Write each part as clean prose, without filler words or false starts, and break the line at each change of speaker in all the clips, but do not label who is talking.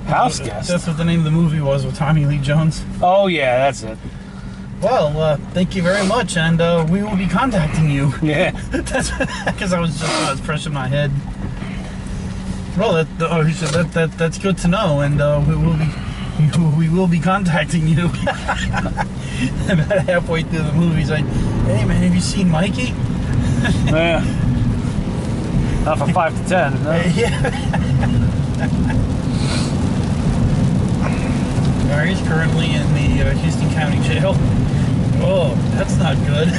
House guest?
That's what the name of the movie was with Tommy Lee Jones.
Oh, yeah, that's it.
Well, thank you very much, and we will be contacting you.
Yeah.
That's because I was fresh in my head. Well, he said that's good to know, and we will be contacting you. About halfway through the movie, he's like, "Hey man, have you seen Mikey?"
Yeah. Not from 5 to 10. No?
Yeah. He's currently in the Houston County Jail. Oh, that's not good.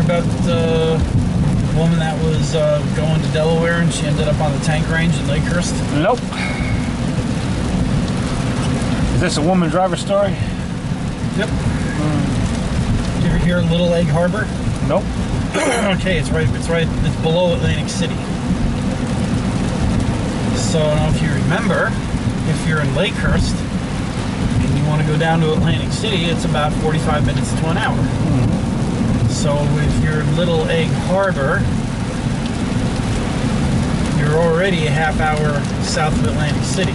About the woman that was going to Delaware and she ended up on the tank range in Lakehurst?
Nope. Is this a woman driver story?
Yep. Did you ever hear of Little Egg Harbor?
Nope.
Okay, it's below Atlantic City. So I don't know if you remember, if you're in Lakehurst and you want to go down to Atlantic City, it's about 45 minutes to an hour.
Mm-hmm.
So if you're in Little Egg Harbor, you're already a half hour south of Atlantic City.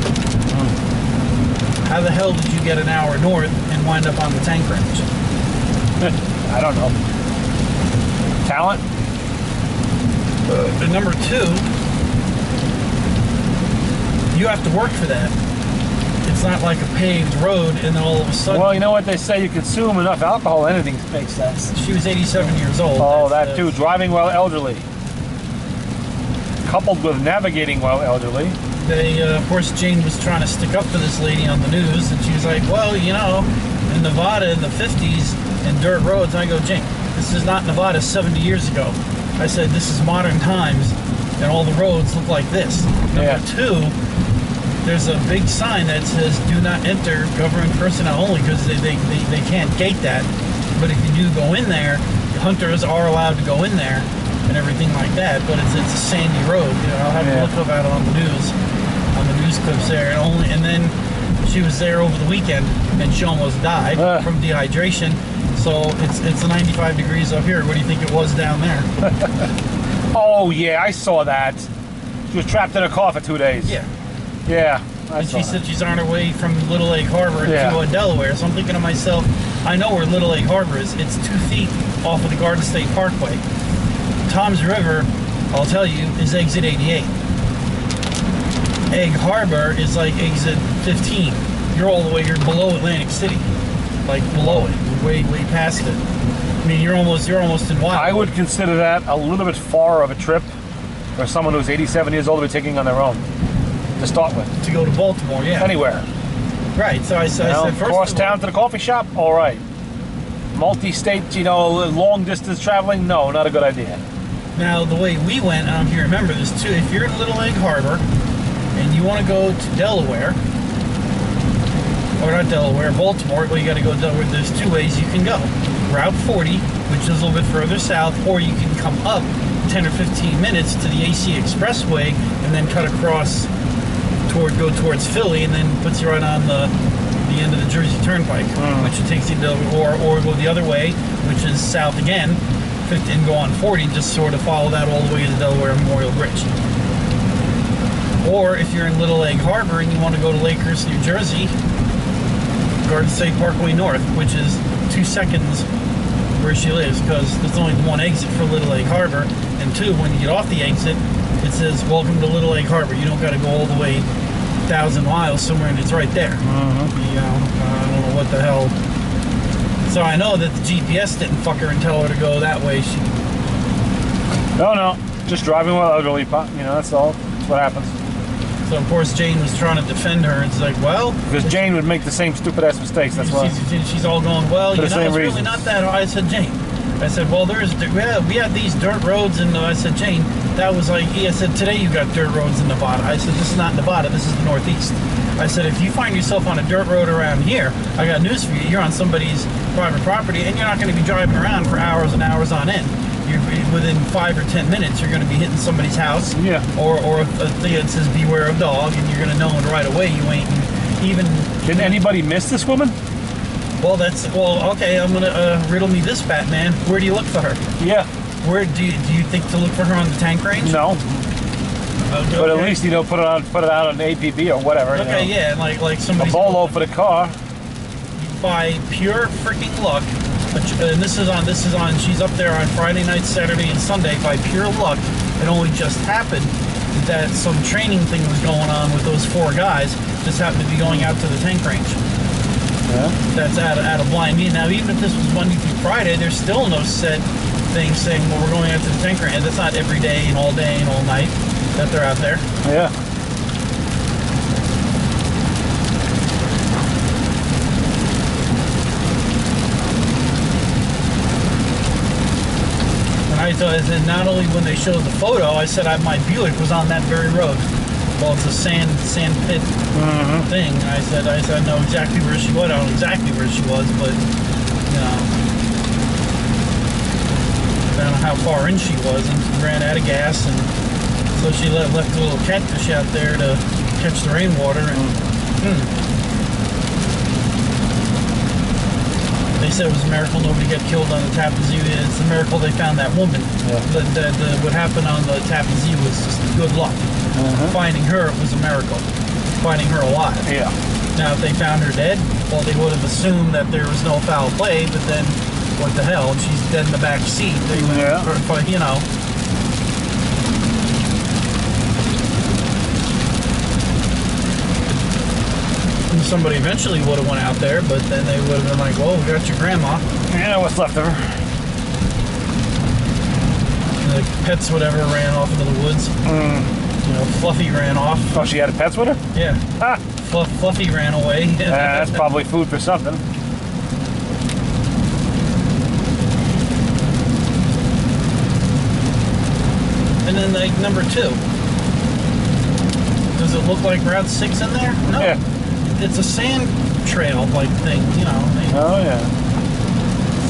How the hell did you get an hour north and wind up on the tank range?
I don't know. Talent?
And number two, you have to work for that. It's not like a paved road and all of a sudden...
Well, you know what they say, you consume enough alcohol, anything makes sense.
She was 87 years old.
Oh, that too. Driving while elderly. Coupled with navigating while elderly.
Of course, Jane was trying to stick up for this lady on the news, and she was like, well, you know, in Nevada in the 50s, and dirt roads. And I go, Jane, this is not Nevada 70 years ago. I said, this is modern times, and all the roads look like this. Number two, there's a big sign that says do not enter government personnel only, because they can't gate that. But if you do go in there, hunters are allowed to go in there and everything like that. But it's a sandy road. You know, I'll have to look about it on the news clips there. And then she was there over the weekend and she almost died from dehydration. So it's 95 degrees up here. What do you think it was down there?
Oh yeah, I saw that. She was trapped in a car for 2 days.
Yeah.
Yeah.
And she said she's on her way from Little Egg Harbor to Delaware. So I'm thinking to myself, I know where Little Egg Harbor is. It's 2 feet off of the Garden State Parkway. Tom's River, I'll tell you, is exit 88. Egg Harbor is like exit 15. You're all the way, you're below Atlantic City. Like below it. You're way past it. I mean, you're almost in Wildwood.
I would consider that a little bit far of a trip for someone who's 87 years old to be taking on their own. To start with.
To go to Baltimore, yeah.
Anywhere.
Right, so I said first
cross town to the coffee shop, all right. Multi-state, long distance traveling, no, not a good idea.
Now, the way we went, I don't know if you remember this too, if you're in Little Egg Harbor and you want to go to Delaware, or not Delaware, Baltimore, well, you got to go to Delaware. There's 2 ways you can go. Route 40, which is a little bit further south, or you can come up 10 or 15 minutes to the AC Expressway and then cut across go towards Philly, and then puts you right on the end of the Jersey Turnpike, which takes you to, or go the other way, which is south again, and go on 40, just sort of follow that all the way to the Delaware Memorial Bridge. Or if you're in Little Egg Harbor and you want to go to Lakehurst, New Jersey, Garden State Parkway North, which is 2 seconds where she lives, because there's only one exit for Little Egg Harbor, and 2, when you get off the exit, it says, welcome to Little Egg Harbor. You don't got to go all the way 1,000 miles somewhere, and it's right there. I don't know what the hell. So I know that the GPS didn't fuck her and tell her to go that way.
No, just driving while elderly, that's all. That's what happens.
So of course Jane was trying to defend her. It's like, well,
because Jane would make the same stupid ass mistakes. That's why
she's all going, well, it's really not that hard. I said, Jane. I said, well, we had these dirt roads, and I said, Jane, that was like, I said, today you got dirt roads in Nevada. I said, this is not Nevada, this is the Northeast. I said, if you find yourself on a dirt road around here, I got news for you. You're on somebody's private property, and you're not going to be driving around for hours and hours on end. You're within 5 or 10 minutes, you're going to be hitting somebody's house.
Yeah.
Or a thing that says beware of dog, and you're going to know it right away. You ain't even.
Did anybody miss this woman?
Well, okay. I'm gonna riddle me this, Batman. Where do you look for her?
Yeah.
Where do you think to look for her on the tank range?
No.
Okay.
But at least put it out on APB or whatever.
Okay, yeah, like somebody.
A bolo for the car.
By pure freaking luck, and this is on. She's up there on Friday night, Saturday, and Sunday. By pure luck, it only just happened that some training thing was going on with those 4 guys. Just happened to be going out to the tank range.
Yeah.
That's at a blind meeting. Now, even if this was Monday through Friday, there's still no set thing saying, well, we're going out to the tank range. That's not every day and all night that they're out there.
Yeah.
And not only when they showed the photo, I said my Buick was on that very road. Well, it's a sand pit thing. I said I know exactly where she was. I don't know exactly where she was, but you know, I don't know how far in she was, and ran out of gas, and so she left a little catfish out there to catch the rainwater. And they said it was a miracle nobody got killed on the Tappan Zee. It's a miracle they found that woman.
Yeah.
What happened on the Tappan Zee was just good luck. Finding her was a miracle. Finding her alive.
Yeah.
Now, if they found her dead, well, they would have assumed that there was no foul play, but then, what the hell? She's dead in the back seat. They went, you know. And somebody eventually would have went out there, but then they would have been like, well, we got your grandma.
Yeah, what's left of her?
And the pets, whatever, ran off into the woods. You know, Fluffy ran off.
Oh, she had pets with her?
Yeah.
Ah.
Fluffy ran away.
That's probably food for something.
And then, like, number 2. Does it look like Route 6 in there? No.
Yeah.
It's a sand trail, like, thing, you know.
Oh, yeah.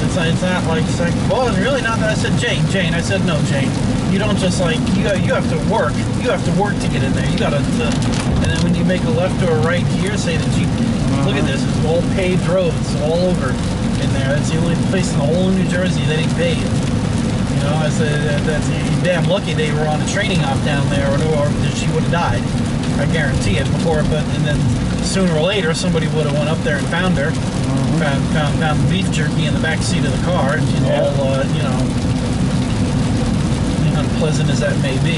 It's not like, well, it's really not that. I said, Jane. I said, no, Jane. You don't just, like, you have to work. You have to work to get in there. You got to, and then when you make a left or a right here, say the Jeep, look at this. It's all paved roads all over in there. That's the only place in the whole of New Jersey that ain't paved. You know, I said, that's damn lucky they were on a training op down there, or she would have died. I guarantee it. And then sooner or later, somebody would have went up there and found her. Found the beef jerky in the back seat of the car, and she's all, you know, unpleasant as that may be.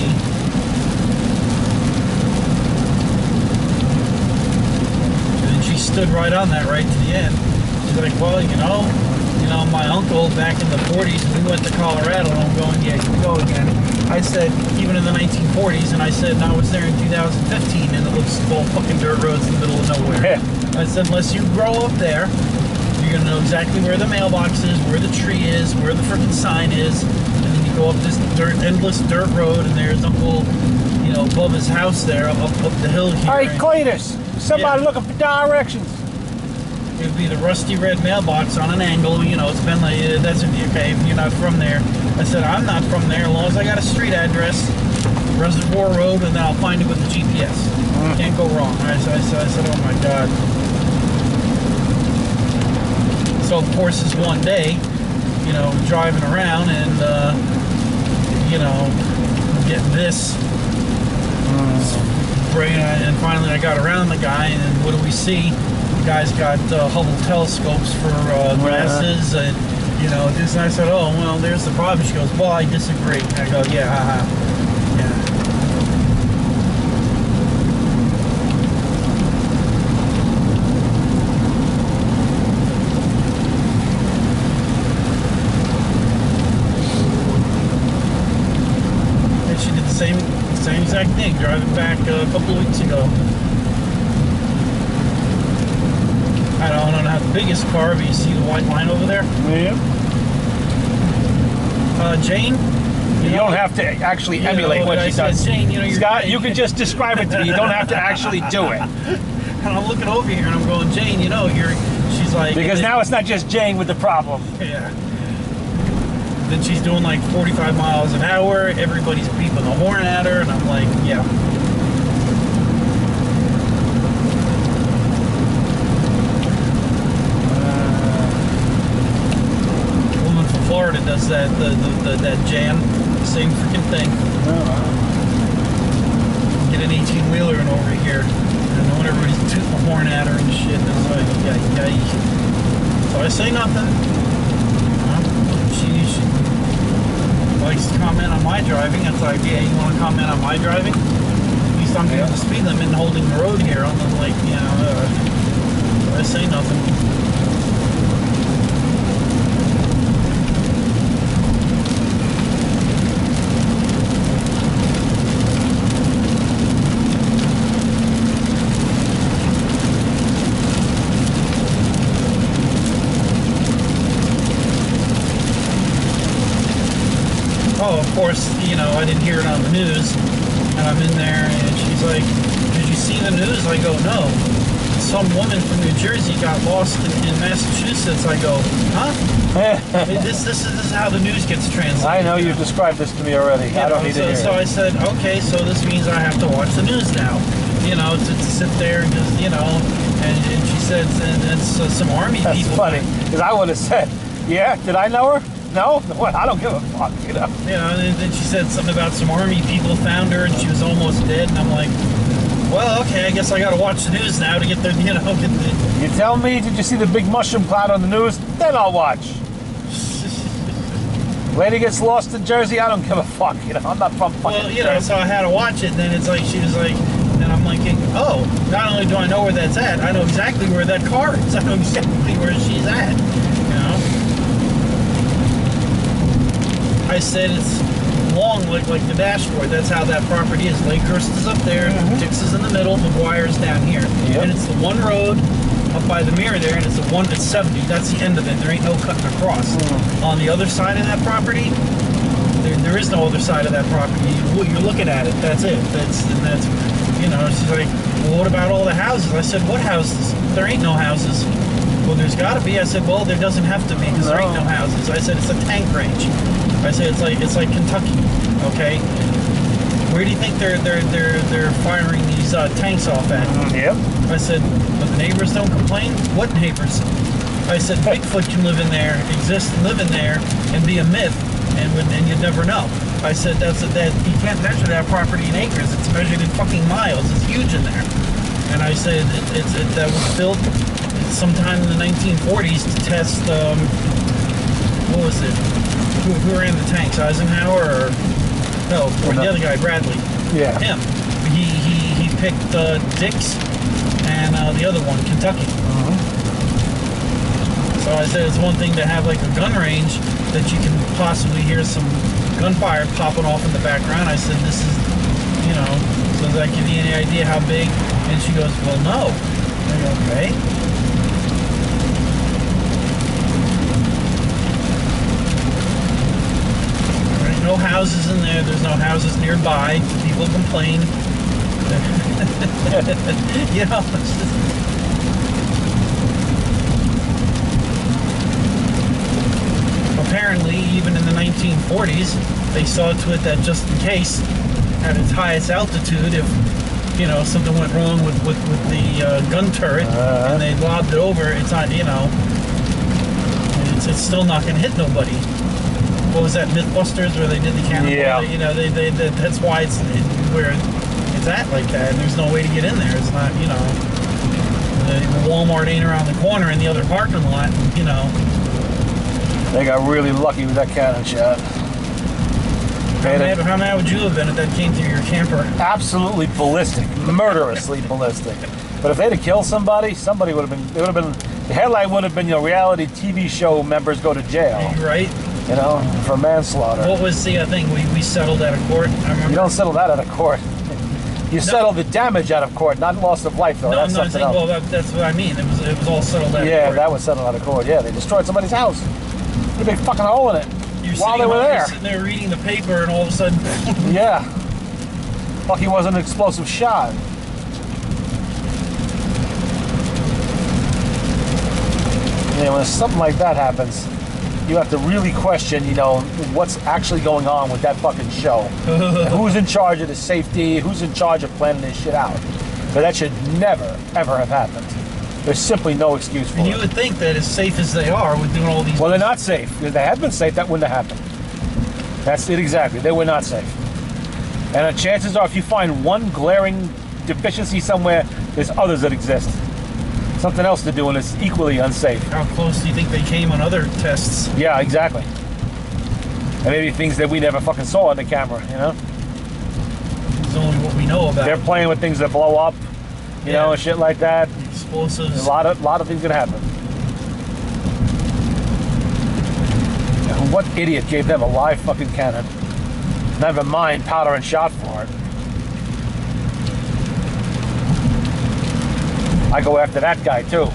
And she stood right on that right to the end. She's like, well, you know, my uncle back in the 40s, we went to Colorado, and I'm going, yeah, you go again. I said, even in the 1940s, and I said, I was there in 2015, and it looks all fucking dirt roads in the middle of nowhere.
Yeah.
I said, unless you grow up there, you're going to know exactly where the mailbox is, where the tree is, where the freaking sign is, and then you go up this endless dirt road, and there's Uncle, you know, Bubba's house there, up the hill here.
All right, Cletus, somebody looking for directions.
It would be the rusty red mailbox on an angle, you know, it's been like, that's okay, if you're not from there. I said, I'm not from there, as long as I got a street address, Reservoir Road, and then I'll find it with the GPS. Can't go wrong. I said, oh my God. So, of course, it's one day, you know, driving around and, you know, getting this. And finally I got around the guy, and what do we see? The guy's got Hubble telescopes for glasses, and, you know, this. And I said, oh, well, there's the problem. She goes, well, I disagree. And I go, yeah, haha. Yeah. She did the same exact thing, driving back a couple of weeks ago. I don't know how the biggest car, but you see the white line over there?
Yeah.
Jane?
You don't have to actually emulate what she does.
Jane, you know,
Scott, you can just describe it to me. You don't have to actually do it.
And I'm looking over here and I'm going, Jane, you know, she's like...
Because now it's not just Jane with the problem.
Yeah. Then she's doing like 45 miles an hour. Everybody's beeping the horn at her. And I'm like, yeah. Woman from Florida does that, that jam. Same freaking thing. Get an 18-wheeler and over here. And when everybody's tooting the horn at her and shit. And it's like, yeah. So I say nothing. She likes to comment on my driving. It's like, yeah, you want to comment on my driving? At least I'm doing the speed limit and holding the road here. I'm like, you know, I say nothing. Oh, of course, you know, I didn't hear it on the news, and I'm in there, and she's like, did you see the news? I go, no. Some woman from New Jersey got lost in Massachusetts. I go, huh? This is how the news gets translated.
I know, you've described this to me already. I don't need to hear it.
So I said, okay, so this means I have to watch the news now. You know, to sit there and just, you know, and she said, and it's some army people.
That's funny, because I would have said, yeah, did I know her? No, I don't give a fuck, you know.
You know, and then she said something about some army people found her and she was almost dead, and I'm like, well, okay, I guess I gotta watch the news now to get the, you know, get the...
You tell me, did you see the big mushroom cloud on the news? Then I'll watch. Lady gets lost in Jersey, I don't give a fuck, you know. I'm not from fucking
Well, you know,
Jersey.
so I had to watch it, and then it's like, she was like, and I'm like, oh, not only do I know where that's at, I know exactly where that car is. I know exactly where she's at, you know. I said it's long like the dashboard. That's how that property is. Lakehurst is up there, Dix is in the middle, McGuire's down here.
Yep.
And it's the one road up by the mirror there, and it's the one that's 70. That's the end of it. There ain't no cutting across. On the other side of that property, there is no other side of that property. You're looking at it. That's it. That's you know, she's like, well, what about all the houses? I said, what houses? There ain't no houses. Well, there's got to be. I said, well, there doesn't have to be because there ain't no houses. I said, it's a tank range. I said, it's like Kentucky. Okay, where do you think they're firing these tanks off at?
Yep.
I said, but the neighbors don't complain. What neighbors? I said, Bigfoot can live in there, exist and live in there, and be a myth, and you'd never know. I said, that you can't measure that property in acres. It's measured in fucking miles. It's huge in there. And I said, that was built sometime in the 1940s to test, what was it? Who ran the tanks? Eisenhower or no? Or the other guy, Bradley.
Yeah.
Him. He picked Dix and the other one, Kentucky. So I said it's one thing to have like a gun range that you can possibly hear some gunfire popping off in the background. I said this is, you know, so does that give you any idea how big? And she goes, well, no. I go, okay. No houses in there. There's no houses nearby. People complain. You know. Apparently, even in the 1940s, they saw to it that just in case, at its highest altitude, if you know something went wrong with the gun turret and they lobbed it over, it's not, you know, it's still not going to hit nobody. What was that, Mythbusters, where they did the cannonball?
Yeah.
You know, they that's why it's where it's at like that. And there's no way to get in there. It's not, you know, the Walmart ain't around the corner in the other parking lot. You know,
they got really lucky with that cannon shot.
how mad would you have been if that came through your camper?
Absolutely ballistic, murderously ballistic. But if they'd have killed somebody, would have been. It would have been. The headline would have been, you know, reality TV show members go to jail.
Right.
You know, for manslaughter.
What was the thing we settled out of court? I remember.
You don't settle that out of court. You settle the damage out of court, not loss of life, though.
No,
That's
I'm not
something
saying.
else.
Well, that's what I mean. It was all settled out of court.
Yeah, that was settled out of court. Yeah, they destroyed somebody's house. Put a big fucking hole in it while they were there.
You're sitting there reading the paper, and all of a sudden.
Yeah. Lucky it wasn't an explosive shot. mean, when something like that happens, you have to really question, you know, what's actually going on with that fucking show. And who's in charge of the safety? Who's in charge of planning this shit out? But that should never, ever have happened. There's simply no excuse for
And
it.
you would think that as safe as they are with doing all these...
Well, they're not safe. If they had been safe, that wouldn't have happened. That's it exactly. They were not safe. And the chances are, if you find one glaring deficiency somewhere, there's others that exist. Something else to do and it's equally unsafe.
How close do you think they came on other tests?
Yeah, exactly. And maybe things that we never fucking saw on the camera, you know?
It's only what we know about.
They're playing with things that blow up, you know, and shit like that.
Explosives.
A lot of things can happen. And what idiot gave them a live fucking cannon? Never mind powder and shot for it. I go after that guy too.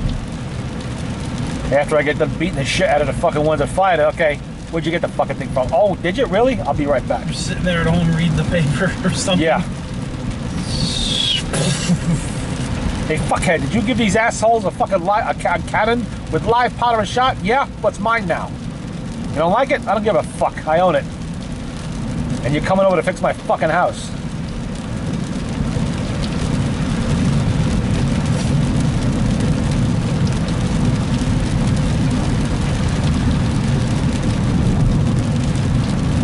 After I get done beating the shit out of the fucking ones that fired it, okay, where'd you get the fucking thing from? Oh, did you really? I'll be right back.
You're sitting there at home reading the paper or something.
Yeah. Hey, fuckhead, did you give these assholes a fucking cannon with live powder and shot? Yeah, what's mine now? You don't like it? I don't give a fuck. I own it. And you're coming over to fix my fucking house.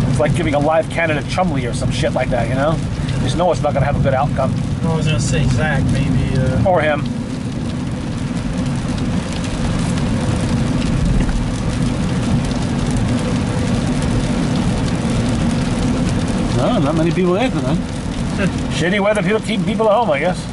It's like giving a live cannon to Chumley or some shit like that, you know? You just know it's not gonna have a good outcome.
I was gonna say Zach, maybe.
Or him. No, not many people there tonight. Shitty weather, people keep people at home, I guess.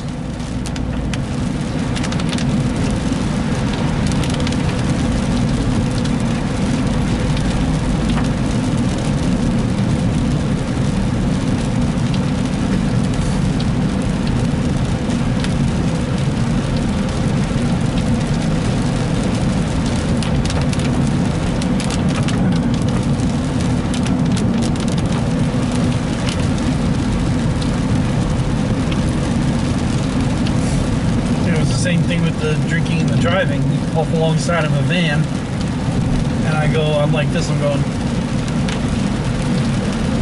Same thing with the drinking and the driving. We pull up alongside of a van, and I'm like this, I'm going,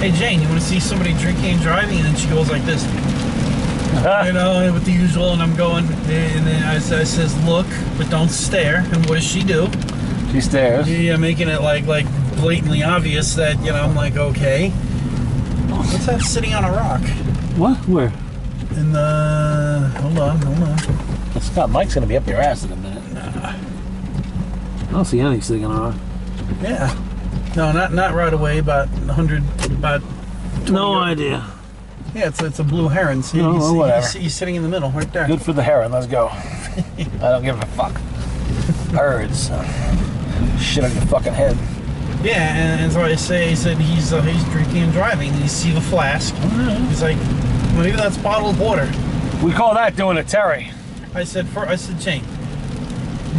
hey Jane, you want to see somebody drinking and driving? And then she goes like this, you know, with the usual, and I'm going, and then I says, look, but don't stare. And what does she do?
She stares.
Yeah, making it like blatantly obvious that, you know, I'm like, okay. What's that sitting on a rock?
What? Where?
In the, hold on.
Scott Mike's gonna be up your ass in a minute.
Nah.
I don't see anything sitting on a rock.
Yeah. No, not right away. About 100. About. 20
No
yards.
idea.
Yeah, it's a blue heron. See,
No, whatever.
He's sitting in the middle, right there.
Good for the heron. Let's go. I don't give a fuck. Birds. Shit on your fucking head.
Yeah, and so I said he's drinking and driving. And you see the flask. He's like, well, maybe that's bottled water.
We call that doing a Terry.
I said, Jane,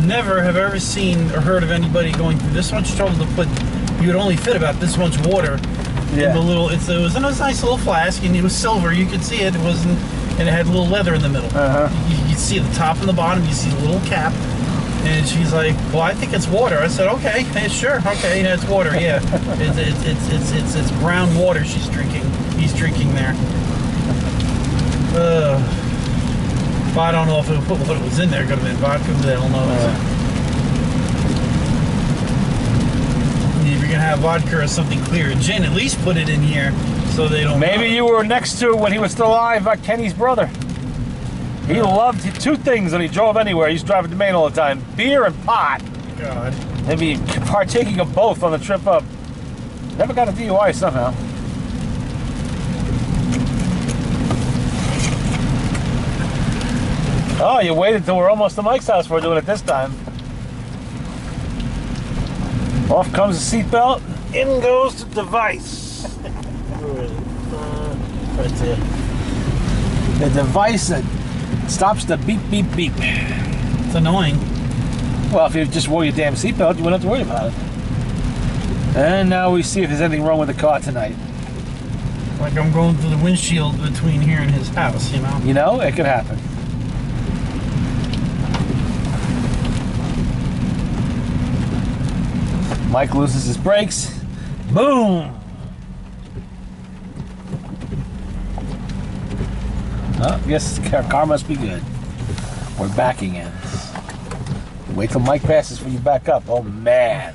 never have I ever seen or heard of anybody going through this much trouble to put, you would only fit about this much water in the little, it was a nice little flask, and it was silver, you could see it, and it had a little leather in the middle. You could see the top and the bottom, you see the little cap, and she's like, well, I think it's water. I said, okay, hey, sure, okay, yeah, it's water, yeah. It's brown water he's drinking there. But I don't know if what was in there could have been vodka. Who the hell knows? If you're gonna have vodka or something clear, gin, at least put it in here so they don't.
Maybe you were next to, when he was still alive, Kenny's brother. He loved two things when he drove anywhere. He used to drive to Maine all the time: beer and pot.
God.
Maybe partaking of both on the trip up. Never got a DUI somehow. Oh, you waited till we're almost to Mike's house for doing it this time. Off comes the seatbelt, in goes the device. Right there. The device that stops the beep, beep, beep.
It's annoying.
Well, if you just wore your damn seatbelt, you wouldn't have to worry about it. And now we see if there's anything wrong with the car tonight.
Like I'm going through the windshield between here and his house, you know?
You know, it could happen. Mike loses his brakes. Boom! Oh, guess car must be good. We're backing in. Wait till Mike passes when you back up. Oh man!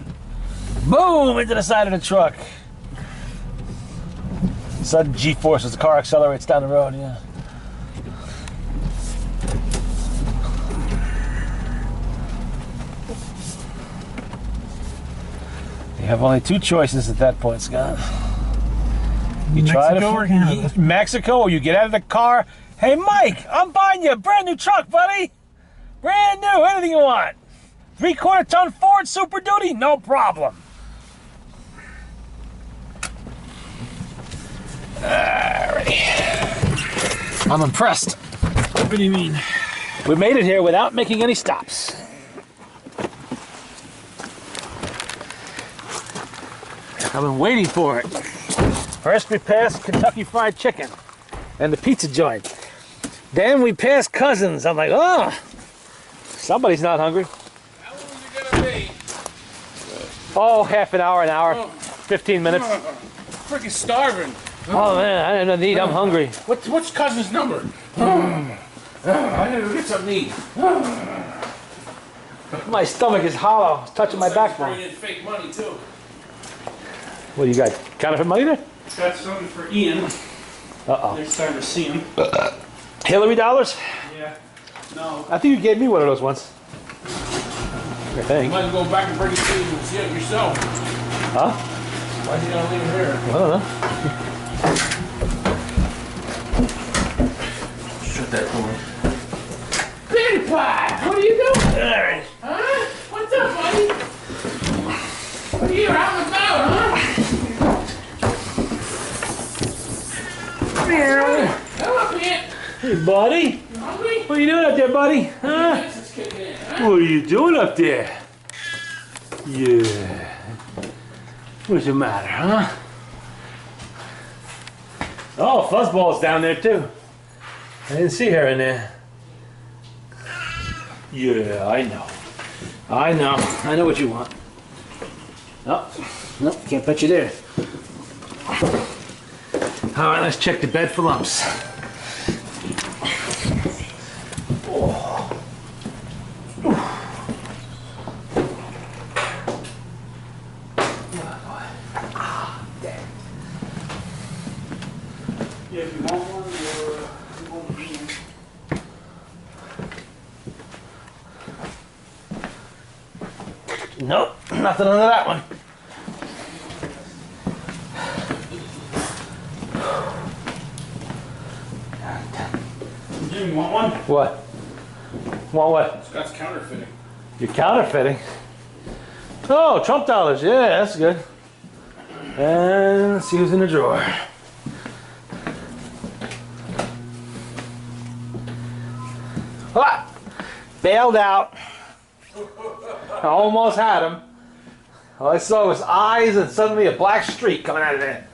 Boom! Into the side of the truck. Sudden G-force as the car accelerates down the road. Yeah. You have only two choices at that point, Scott. You try
Mexico or Canada?
Mexico, or you get out of the car. Hey, Mike, I'm buying you a brand new truck, buddy. Brand new, anything you want. 3/4 ton Ford Super Duty, no problem. Alrighty. I'm impressed.
What do you mean?
We made it here without making any stops. I've been waiting for it. First we passed Kentucky Fried Chicken and the pizza joint. Then we passed Cousins. I'm like, oh, somebody's not hungry.
How long is it gonna be?
Oh, half an hour, 15 minutes.
Freaking starving.
Oh man, I didn't need. I'm hungry.
What's Cousin's number? I gotta go get something to eat.
My stomach is hollow. It's touching my backbone.
Bringing in fake money too.
What do you got? Counterfeit money there?
Got something for Ian.
Uh-oh.
Next time to see him.
Hillary dollars?
Yeah. No.
I think you gave me one of those once. I
You
think.
might as well go back and bring it to you and see it yourself.
Huh?
Why'd you gotta leave it here?
I don't know.
Shut that door. Betty Pie, what are you doing?
Alright.
Huh? What's up, buddy? What are you out and about, huh? Come up here.
Hey, buddy.
You hungry?
What are you doing up there, buddy? Huh?
This is kicking in, huh?
What are you doing up there? Yeah. What's the matter, huh? Oh, Fuzzball's down there, too. I didn't see her in there. Yeah, I know. I know. I know what you want. Oh, nope, can't put you there. All right, let's check the bed for lumps.
Yeah, if you want one, or you want me.
Nope, nothing under that one.
Jim, you want one?
What? Want what?
Scott's counterfeiting.
You're counterfeiting. Oh, Trump dollars. Yeah, that's good. And let's see who's in the drawer. Ah! Bailed out. I almost had him. All I saw was eyes and suddenly a black streak coming out of there.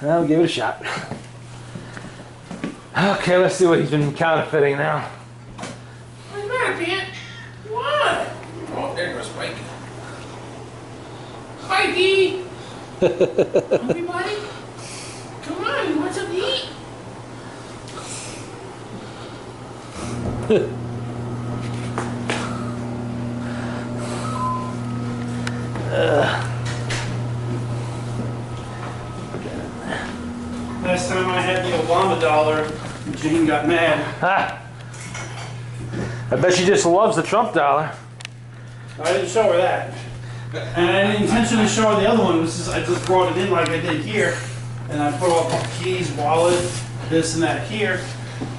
I'll give it a shot. Okay, let's see what he's been counterfeiting now.
What's the matter, Pete? What? Oh, there goes Spikey. Spikey! Hungry, buddy? Come on, you want something to eat?
Last time I had the Obama dollar, Jane got mad.
Ha! I bet she just loves the Trump dollar.
I didn't show her that. And I didn't intentionally show her the other one. It was just, I just brought it in like I did here. And I put all the keys, wallet, this and that here.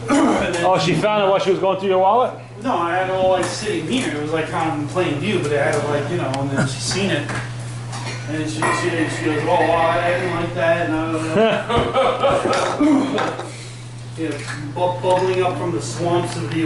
And then,
Oh, she found it while she was going through your wallet?
no, I had it all like sitting here. It was like kind of in plain view, but I had it like, you know, and then she seen it. And she goes, oh, I didn't like that. And yeah, bubbling up from the swamps of the